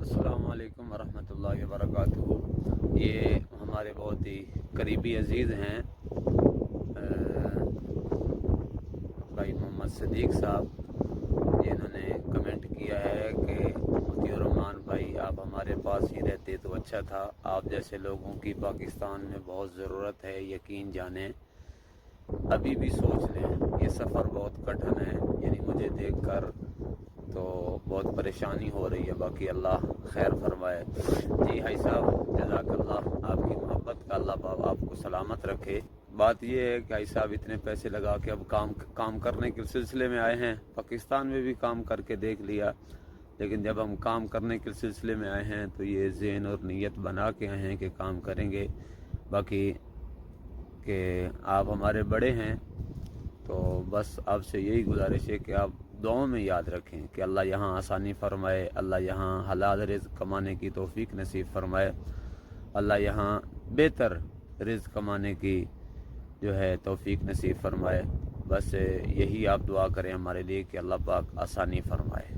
السلام علیکم ورحمۃ اللہ وبرکاتہ۔ یہ ہمارے بہت ہی قریبی عزیز ہیں بھائی محمد صدیق صاحب، جنہوں نے کمنٹ کیا ہے کہ مفتی الرحمان بھائی آپ ہمارے پاس ہی رہتے تو اچھا تھا، آپ جیسے لوگوں کی پاکستان میں بہت ضرورت ہے، یقین جانیں ابھی بھی سوچ لیں، یہ سفر بہت کٹھن ہے، یعنی مجھے دیکھ کر تو بہت پریشانی ہو رہی ہے، باقی اللہ خیر فرمائے۔ جی بھائی صاحب، جزاک اللہ، آپ کی محبت کا اللہ پاک آپ کو سلامت رکھے۔ بات یہ ہے کہ بھائی صاحب اتنے پیسے لگا کے اب کام کرنے کے سلسلے میں آئے ہیں، پاکستان میں بھی کام کر کے دیکھ لیا، لیکن جب ہم کام کرنے کے سلسلے میں آئے ہیں تو یہ ذہن اور نیت بنا کے آئے ہیں کہ کام کریں گے۔ باقی کہ آپ ہمارے بڑے ہیں تو بس آپ سے یہی گزارش ہے کہ آپ دعاؤں میں یاد رکھیں کہ اللہ یہاں آسانی فرمائے، اللہ یہاں حلال رزق کمانے کی توفیق نصیب فرمائے، اللہ یہاں بہتر رزق کمانے کی جو ہے توفیق نصیب فرمائے۔ بس یہی آپ دعا کریں ہمارے لیے کہ اللہ پاک آسانی فرمائے۔